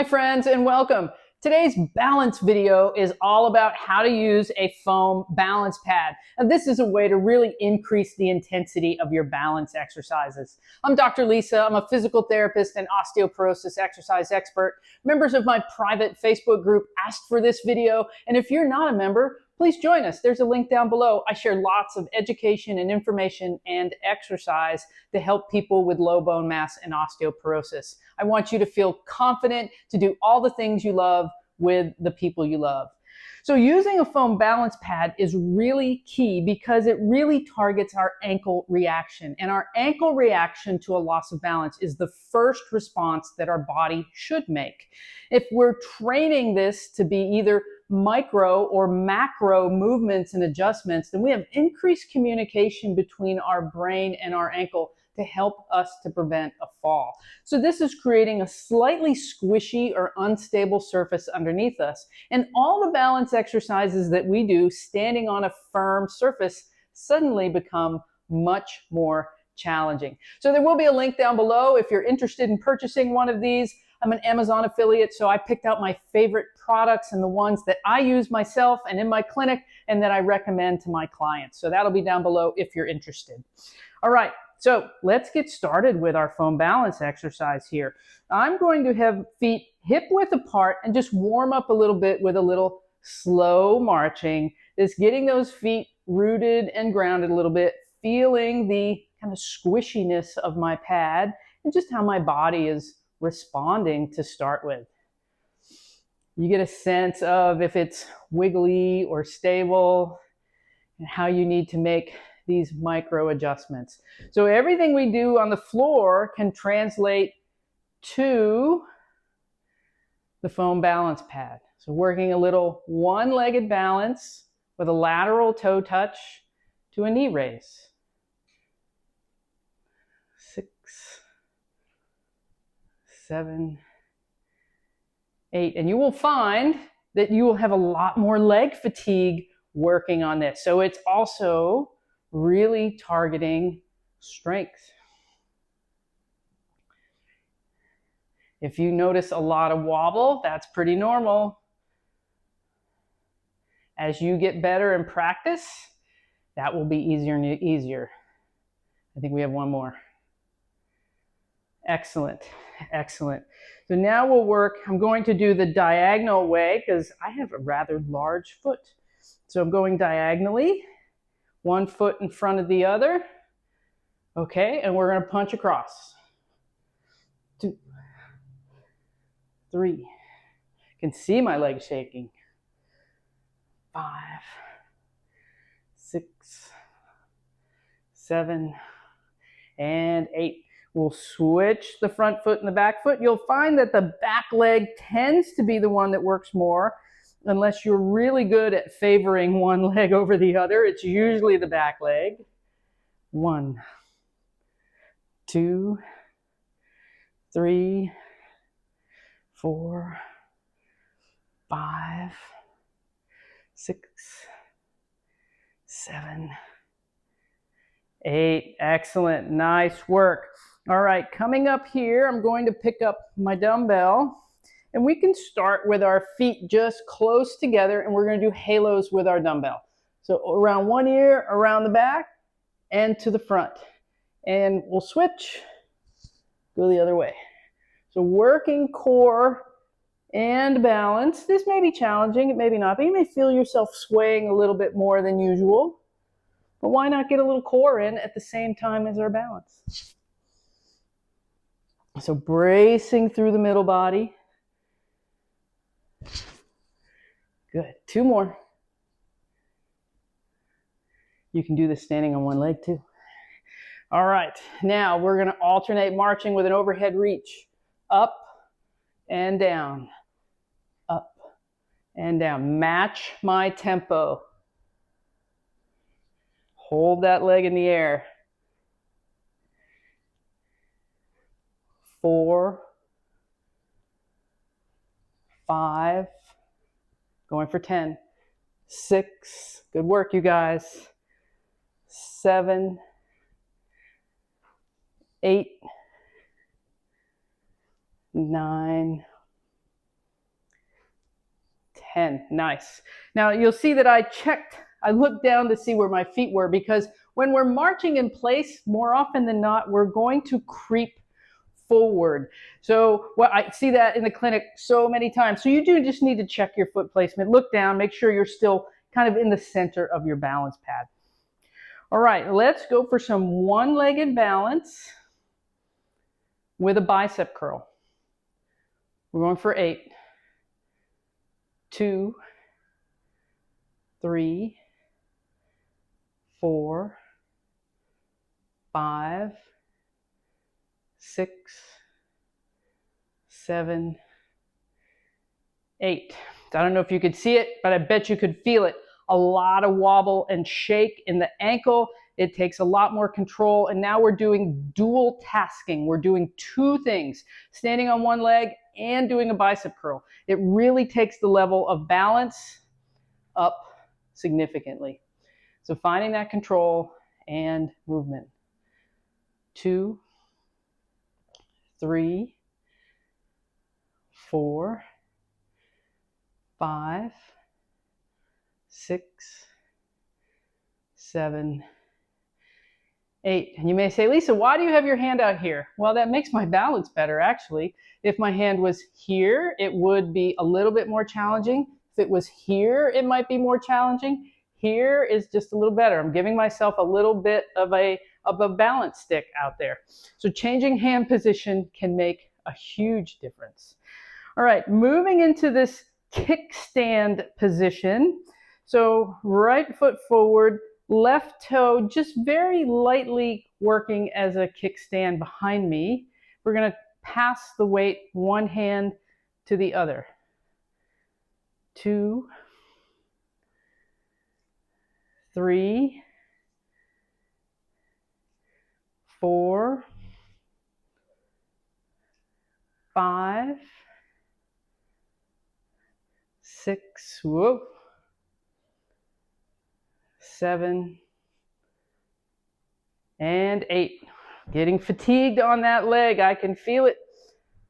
Hi friends and welcome. Today's balance video is all about how to use a foam balance pad. Now, this is a way to really increase the intensity of your balance exercises. I'm Dr. Lisa. I'm a physical therapist and osteoporosis exercise expert. Members of my private Facebook group asked for this video, and if you're not a member, please join us. There's a link down below. I share lots of education and information and exercise to help people with low bone mass and osteoporosis. I want you to feel confident to do all the things you love with the people you love. So using a foam balance pad is really key because it really targets our ankle reaction. And our ankle reaction to a loss of balance is the first response that our body should make. If we're training this to be either micro or macro movements and adjustments, then we have increased communication between our brain and our ankle to help us to prevent a fall. So this is creating a slightly squishy or unstable surface underneath us. And all the balance exercises that we do standing on a firm surface suddenly become much more challenging. So there will be a link down below if you're interested in purchasing one of these. I'm an Amazon affiliate, so I picked out my favorite products and the ones that I use myself and in my clinic and that I recommend to my clients. So that'll be down below if you're interested. All right, so let's get started with our foam balance exercise here. I'm going to have feet hip width apart and just warm up a little bit with a little slow marching. Just getting those feet rooted and grounded a little bit, feeling the kind of squishiness of my pad and just how my body is responding to start with. You get a sense of if it's wiggly or stable and how you need to make these micro adjustments. So everything we do on the floor can translate to the foam balance pad. So working a little one-legged balance with a lateral toe touch to a knee raise. 6, 7, 8. And you will find that you will have a lot more leg fatigue working on this. So it's also really targeting strength. If you notice a lot of wobble, that's pretty normal. As you get better in practice, that will be easier and easier. I think we have one more. Excellent, excellent. So now we'll work, I'm going to do the diagonal way because I have a rather large foot. So I'm going diagonally, one foot in front of the other. Okay, and we're going to punch across. 2, 3. You can see my legs shaking. 5, 6, 7, and 8. We'll switch the front foot and the back foot. You'll find that the back leg tends to be the one that works more. Unless you're really good at favoring one leg over the other, it's usually the back leg. 1, 2, 3, 4, 5, 6, 7, 8. Excellent. Nice work. All right, coming up here, I'm going to pick up my dumbbell. And we can start with our feet just close together, and we're going to do halos with our dumbbell. So around one ear, around the back, and to the front. And we'll switch, go the other way. So working core and balance. This may be challenging, it may be not, but you may feel yourself swaying a little bit more than usual. But why not get a little core in at the same time as our balance? So bracing through the middle body. Good. 2 more. You can do this standing on one leg too. All right. Now we're going to alternate marching with an overhead reach. Up and down. Up and down. Match my tempo. Hold that leg in the air. 4, 5, going for 10, 6, good work you guys, 7, 8, 9, 10. Nice. Now you'll see that I looked down to see where my feet were, because when we're marching in place, more often than not, we're going to creep forward. So I see that in the clinic so many times. So you do just need to check your foot placement. Look down, make sure you're still kind of in the center of your balance pad. All right, let's go for some one-legged balance with a bicep curl. We're going for 8, 2, 3, 4, 5, 6, 7, 8. I don't know if you could see it, but I bet you could feel it. A lot of wobble and shake in the ankle. It takes a lot more control. And now we're doing dual tasking. We're doing 2 things, standing on one leg and doing a bicep curl. It really takes the level of balance up significantly. So finding that control and movement. 2, 3, 4, 5, 6, 7, 8. And you may say, Lisa, why do you have your hand out here? Well, that makes my balance better, actually. If my hand was here, it would be a little bit more challenging. If it was here, it might be more challenging. Here is just a little better. I'm giving myself a little bit of a balance stick out there. So changing hand position can make a huge difference. All right, moving into this kickstand position. So right foot forward, left toe just very lightly working as a kickstand behind me. We're going to pass the weight one hand to the other. 2, 3, 4, 5, 6, whoop, 7, and 8. Getting fatigued on that leg. I can feel it,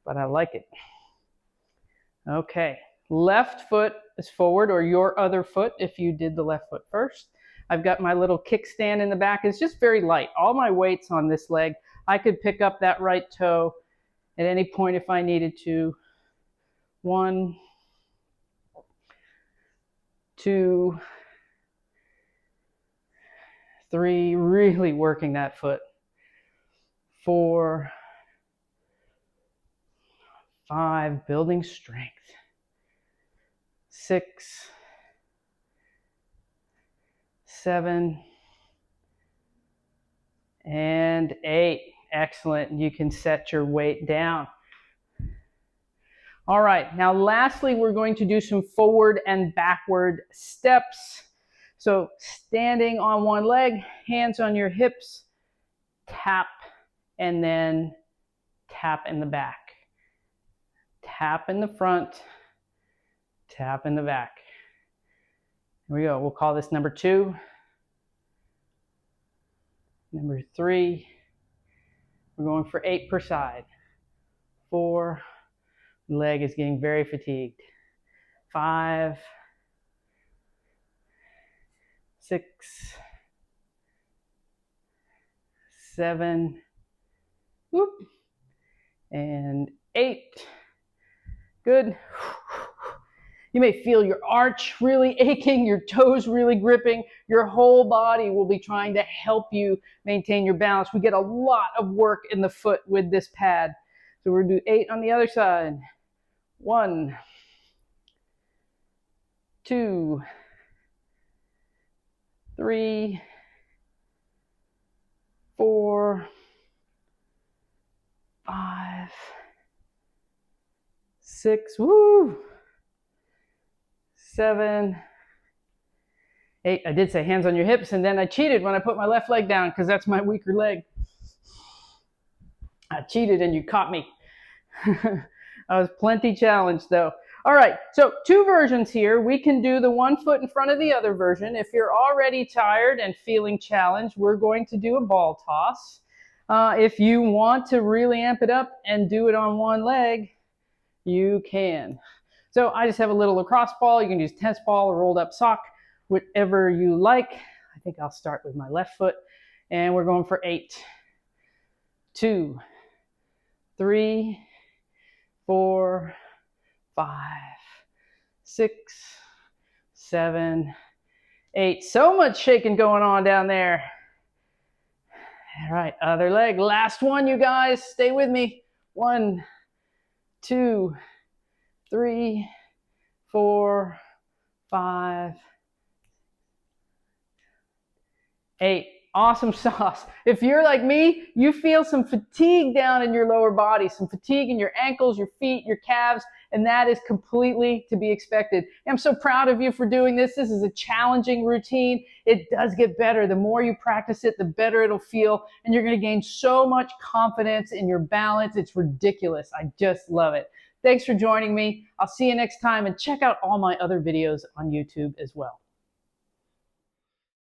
but I like it. Okay, left foot is forward, or your other foot if you did the left foot first. I've got my little kickstand in the back. It's just very light. All my weight's on this leg. I could pick up that right toe at any point if I needed to. 1, 2, 3, really working that foot. 4, 5, building strength. 6, 7, and 8. Excellent. You can set your weight down. All right, now lastly, we're going to do some forward and backward steps. So standing on one leg, hands on your hips, tap, and then tap in the back. Tap in the front, tap in the back. Here we go. We'll call this number 2. Number 3. We're going for 8 per side. 4. Leg is getting very fatigued. 5, 6, 7, whoop, and 8. Good. You may feel your arch really aching, your toes really gripping. Your whole body will be trying to help you maintain your balance. We get a lot of work in the foot with this pad. So we're going to do 8 on the other side. 1, 2, 3, 4, 5, 6, woo, 7, 8. I did say hands on your hips, and then I cheated when I put my left leg down because that's my weaker leg. I cheated and you caught me. I was plenty challenged though. All right, so 2 versions here. We can do the one foot in front of the other version. If you're already tired and feeling challenged, we're going to do a ball toss. If you want to really amp it up and do it on one leg, you can. So I just have a little lacrosse ball. You can use tennis ball or rolled up sock, whatever you like. I think I'll start with my left foot, and we're going for 8, 2, 3, 4, 5, 6, 7, 8. So much shaking going on down there. All right, other leg. Last one, you guys. Stay with me. 1, 2, 3, 4, 5, 8. Awesome sauce. If you're like me, you feel some fatigue down in your lower body, some fatigue in your ankles, your feet, your calves, and that is completely to be expected. I'm so proud of you for doing this. This is a challenging routine. It does get better. The more you practice it, the better it'll feel, and you're going to gain so much confidence in your balance. It's ridiculous. I just love it. Thanks for joining me. I'll see you next time, and check out all my other videos on YouTube as well.